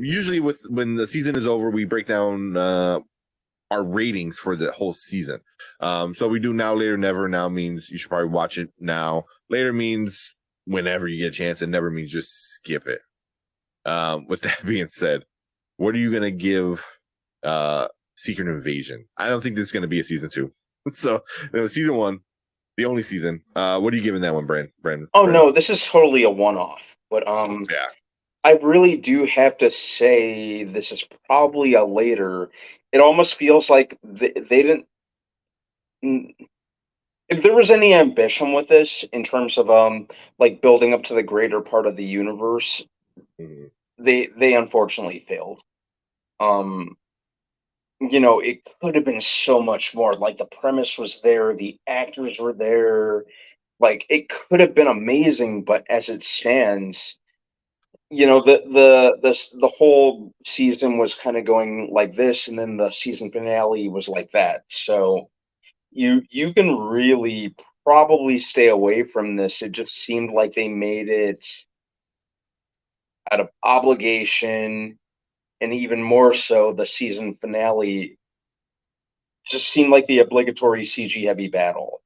Usually when the season is over, we break down our ratings for the whole season. So we do now, later, never. Now means you should probably watch it now. Later means whenever you get a chance, and never means just skip it. With that being said, what are you gonna give Secret Invasion? I don't think this is gonna be a season 2. So season 1, the only season. What are you giving that one, Brandon? Oh no, this is totally a one-off. But Yeah. I really do have to say this is probably a later. It almost feels like they didn't. If there was any ambition with this in terms of like building up to the greater part of the universe, Mhm. they unfortunately failed. Um, it could have been so much more. Like the premise was there, the actors were there, like it could have been amazing, but as it stands, the whole season was kind of going like this, and then the season finale was like that. So you can really probably stay away from this. It just seemed like they made it out of obligation, and even more so, the season finale just seemed like the obligatory CG heavy battle.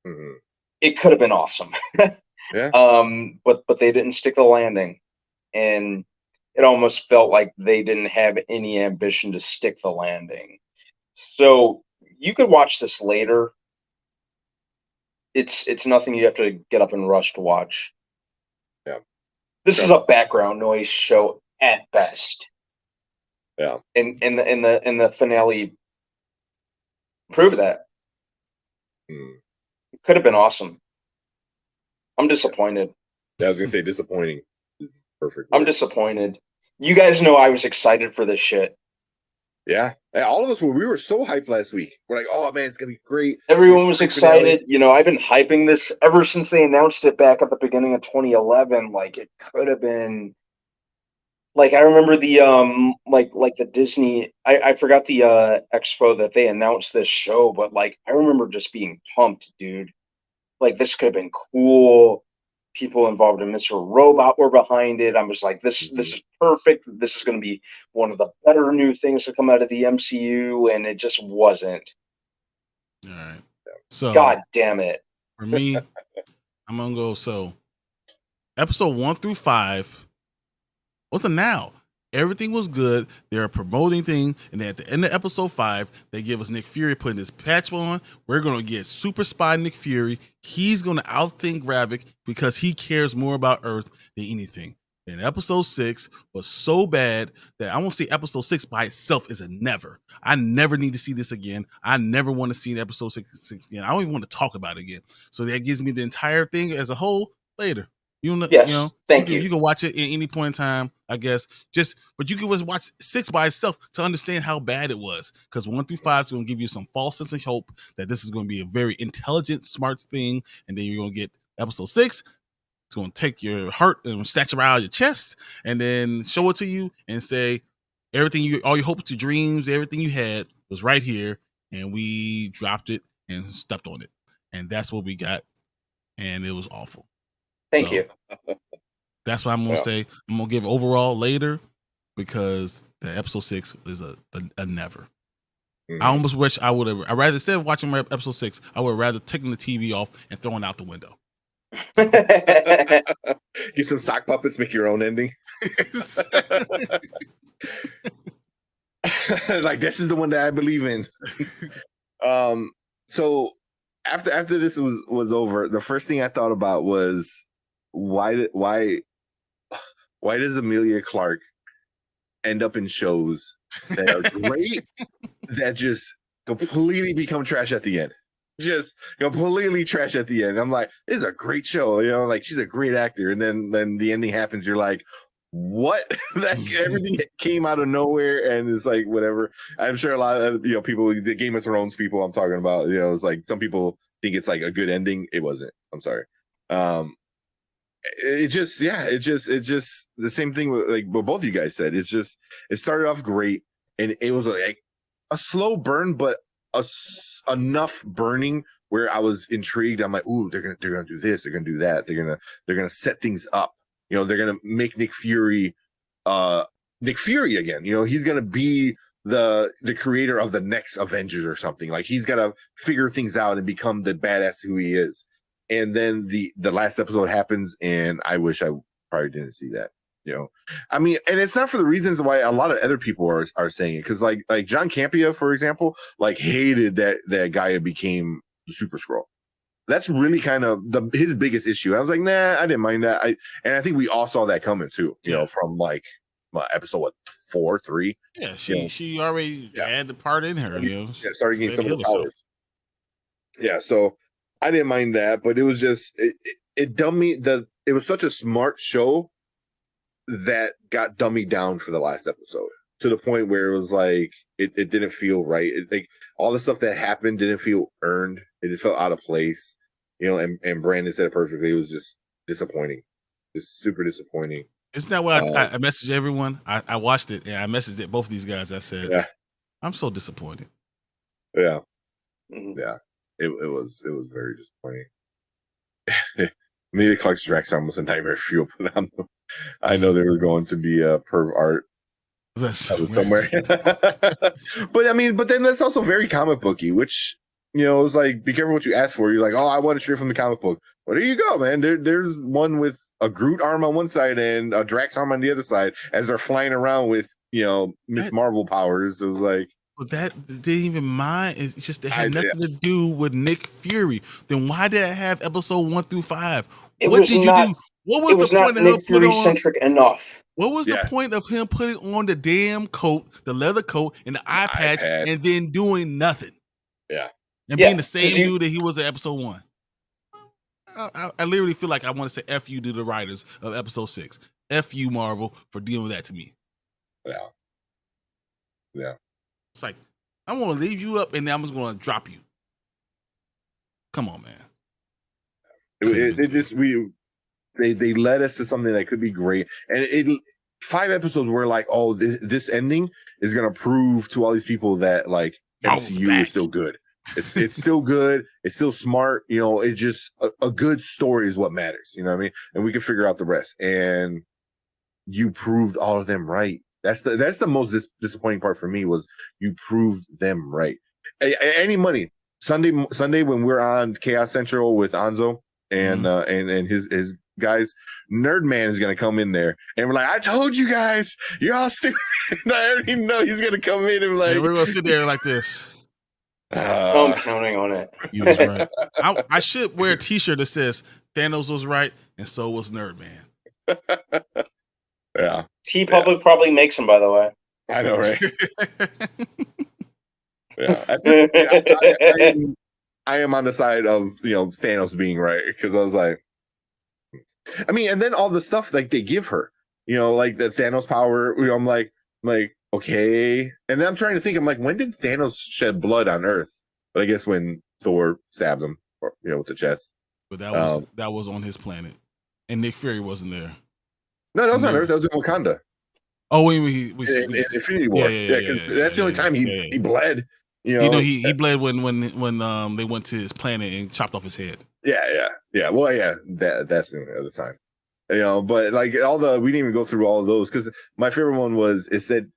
Mhm. It could have been awesome. Yeah. But they didn't stick the landing, and it almost felt like they didn't have any ambition to stick the landing. So you could watch this later. It's nothing you have to get up and rush to watch. Yeah. This is Yeah. a background noise show at best, Yeah. and in the finale proved that. Mm. It could have been awesome. I'm disappointed. Yeah, I was gonna say disappointing is the perfect I'm word. disappointed. You guys know I was excited for this shit. Yeah. All of us we were so hyped last week. We're like, oh man, it's gonna be great. Everyone was Great finale. excited. I've been hyping this ever since they announced it back at the beginning of 2011. Like it could have been. Like I remember the like the Disney. I forgot the expo that they announced this show, but like I remember just being pumped, dude. Like this could have been cool. People involved in Mr. Robot were behind it. I was like, this Mhm. is perfect. This is going to be one of the better new things to come out of the MCU, and it just wasn't. All right. So God damn it. for me, I'm gonna go. So episode 1 through 5 wasn't now. Everything was good. They're promoting things, and then at the end of episode 5, they give us Nick Fury putting his patch on. We're gonna get Super Spy Nick Fury. He's gonna outthink Gravik because he cares more about Earth than anything. And episode 6 was so bad that I won't say episode 6 by itself is a never. I never need to see this again. I never want to see episode 6 again. I don't even want to talk about it again. So that gives me the entire thing as a whole later. Yes, thank You you. can watch it at any point in time, I guess. But you can just watch 6 by itself to understand how bad it was. Because 1 through 5 is going to give you some false sense of hope that this is going to be a very intelligent, smart thing, and then you're going to get episode 6. It's going to take your heart and snatch it out of your chest, and then show it to you and say all your hopes, your dreams, everything you had was right here, and we dropped it and stepped on it, and that's what we got, and it was awful. Thank So you. that's what I'm gonna say. I'm gonna give overall later because the episode 6 is a never. Mhm. I almost wish I would have. I rather instead of watching episode 6, I would rather taken the TV off and thrown it out the window. Get some sock puppets, make your own ending. Like this is the one that I believe in. So after this was over, the first thing I thought about was why does Emilia Clarke end up in shows that are great that just completely become trash at the end? Just completely trash at the end. I'm like, this is a great show, like she's a great actor, and then the ending happens. You're like, what? That everything came out of nowhere, and it's like whatever. I'm sure a lot of people, the Game of Thrones people, I'm talking about. It's like some people think it's like a good ending. It wasn't. I'm sorry. It just the same thing with like what both of you guys said. It's just it started off great, and it was like a slow burn, but enough burning where I was intrigued. I'm like, ooh, they're gonna do this, they're gonna do that, they're gonna set things up. They're gonna make Nick Fury Nick Fury again. He's gonna be the creator of the next Avengers or something. Like he's gotta figure things out and become the badass who he is. And then the last episode happens, and I wish I probably didn't see that. I mean, and it's not for the reasons why a lot of other people are saying it, because like John Campea, for example, like hated that Gaia became the Super Scroll. That's really kind of his biggest issue. I was like, nah, I didn't mind that. I think we all saw that coming too. From like episode 4, 3. Yeah, she already had the part in her. Started getting some of the powers. Yeah, so I didn't mind that, but it was just it dumbed me. It was such a smart show that got dummied down for the last episode to the point where it was like it didn't feel right. Like all the stuff that happened didn't feel earned. It just felt out of place. And Brandon said it perfectly. It was just disappointing. Just super disappointing. Isn't that why I messaged everyone? I watched it and I messaged it both these guys. I said, I'm so disappointed. Yeah. Yeah. It was very disappointing. Amelia Clark's Draxon was a nightmare fuel, but I know there was going to be a perv art somewhere. but then that's also very comic booky, which it's like, be careful what you ask for. You're like, oh, I want it straight from the comic book. Well, there you go, man. There's one with a Groot arm on one side and a Drax arm on the other side as they're flying around with Miss Marvel powers. It was like, but that didn't even mind. It's just it had nothing to do with Nick Fury. Then why did I have episode 1 through 5? What did you do? What was the point of him putting on? Centric enough. What was the point of him putting on the damn coat, the leather coat, and the eye patch, and then doing nothing? Yeah, and being the same dude that he was in episode 1. I literally feel like I want to say F you to the writers of episode 6. F you, Marvel, for dealing with that to me. Yeah. It's like, I'm going to leave you up and then I'm just going to drop you. Come on, man. They led us to something that could be great. And 5 episodes were like, oh, this ending is going to prove to all these people that like MCU is still good. It's still good. It's still smart. It's just a good story is what matters. You know what I mean? And we can figure out the rest. And you proved all of them right. That's the most disappointing part for me was you proved them right. Any money Sunday when we're on Chaos Central with Anzo and and his guys, Nerdman is gonna come in there and we're like, I told you guys, you're all stupid. I already know he's gonna come in and like, we're gonna sit there like this. I'm counting on it. He was right. I should wear a T-shirt that says Thanos was right and so was Nerdman. Yeah. T-Public probably makes them, by the way. I know, right? I am on the side of Thanos being right, because I was like, I mean, and then all the stuff like they give her, like the Thanos power. I'm like, okay. And then I'm trying to think. I'm like, when did Thanos shed blood on Earth? But I guess when Thor stabbed him, with the chest. But that was on his planet, and Nick Fury wasn't there. No, that was on Earth. That was in Wakanda. Oh, when Infinity War. Yeah, because that's the only time he bled. He bled when they went to his planet and chopped off his head. Yeah. Well, yeah, that's the other time. But like we didn't even go through all of those, because my favorite one was it said,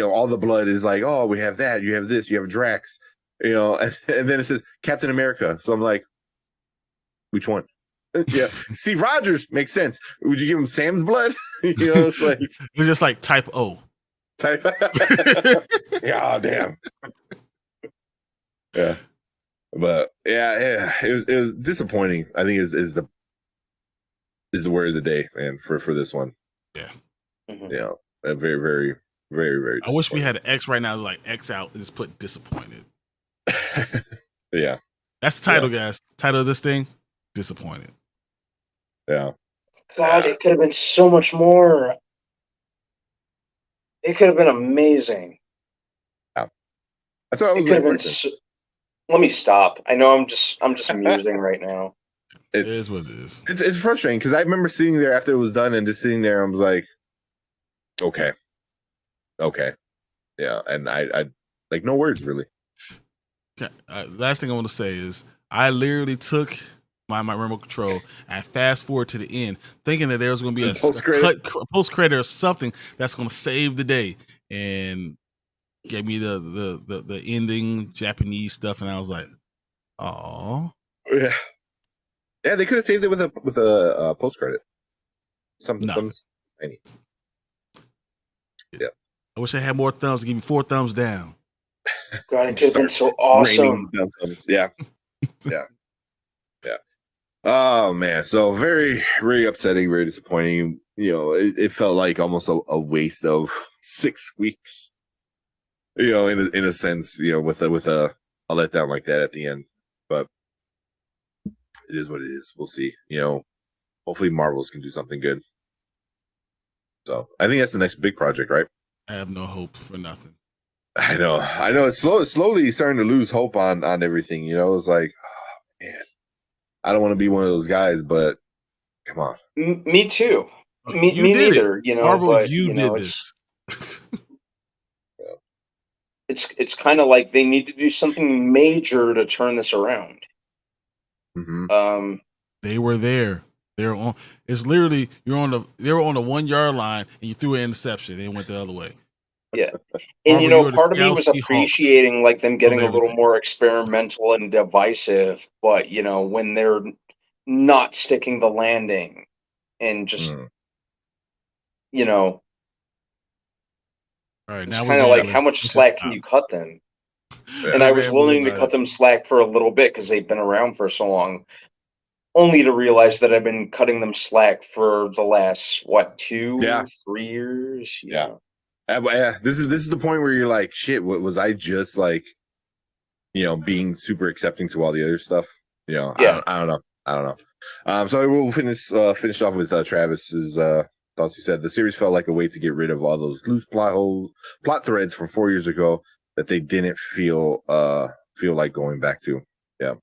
all the blood is like, oh, we have that, you have this, you have Drax, and then it says Captain America. So I'm like, which one? Yeah, Steve Rogers makes sense. Would you give him Sam's blood? It's like it's just like type O. Yeah, damn. Yeah, but yeah, it was disappointing. I think is the word of the day, man, for this one. Yeah, yeah, very, very, very, very. I wish we had an X right now, like X out and just put disappointed. Yeah, that's the title, guys. Title of this thing: disappointed. Yeah. God, it could have been so much more. It could have been amazing. Yeah. That's what I was like. Let me stop. I know I'm just musing right now. It is what it is. It's frustrating, because I remember sitting there after it was done and just sitting there. I was like, okay, yeah, and I like no words really. Last thing I want to say is I literally took my remote control. I fast forward to the end, thinking that there was going to be a Post-credit? post credit or something that's going to save the day, and gave me the ending Japanese stuff, and I was like, "Oh, Yeah, yeah. They could have saved it with a post credit. Something. Nothing. Any. Yeah. I wish I had more thumbs to give me 4 thumbs down." God, it could have been so awesome. Raining down thumbs. Yeah, yeah, yeah. Oh man, so very, very upsetting, very disappointing. You know, it felt like almost a waste of 6 weeks. You know, in a sense, you know, with a letdown like that at the end, but it is what it is. We'll see. You know, hopefully Marvels can do something good. So I think that's the next big project, right? I have no hope for nothing. I know. It's slowly starting to lose hope on everything. You know, it's like, oh, man, I don't want to be one of those guys, but come on. Me too. Me You did neither. it. You know, Marvel, but you you know, did this. it's kind of like they need to do something major to turn this around. Mm-hmm. They were there. They're on. It's literally they were on the 1 yard line, and you threw an interception. They went the other way. Yeah, Marvel, and you you know, were the part of me was Scousy Hawks appreciating like them getting a little everything. more experimental and divisive, but you know, when they're not sticking the landing and just you know, All right, it's now kind of like how much slack can you cut them? And I was willing to cut them slack for a little bit because they've been around for so long, only to realize that I've been cutting them slack for the last 2, 3 years. Yeah. Yeah, this is the point where you're like, shit, what was I just like, you know, being super accepting to all the other stuff? You know, Yeah. I don't know. So we'll finish off with Travis's thoughts. He said the series felt like a way to get rid of all those loose plot threads from 4 years ago that they didn't feel like going back to. Yeah.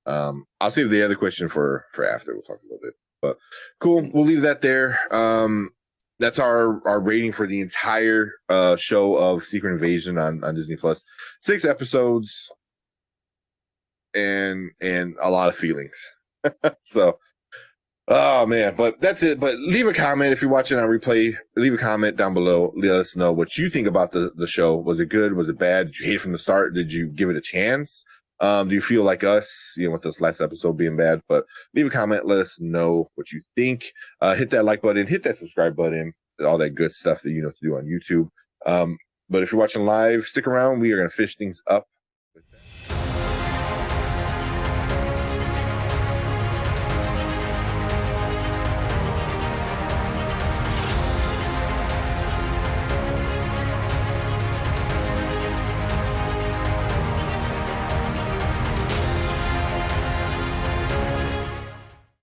I'll save the other question for after. We'll talk a little bit, but cool. We'll leave that there. That's our rating for the entire show of Secret Invasion on Disney Plus. 6 episodes and a lot of feelings. So, oh man, but that's it. But leave a comment if you're watching on replay. Leave a comment down below. Let us know what you think about the show. Was it good? Was it bad? Did you hate it from the start? Did you give it a chance? Do you feel like us, you know, with this last episode being bad? But leave a comment. Let us know what you think. Hit that like button. Hit that subscribe button. All that good stuff that you know to do on YouTube. But if you're watching live, stick around. We are going to fish things up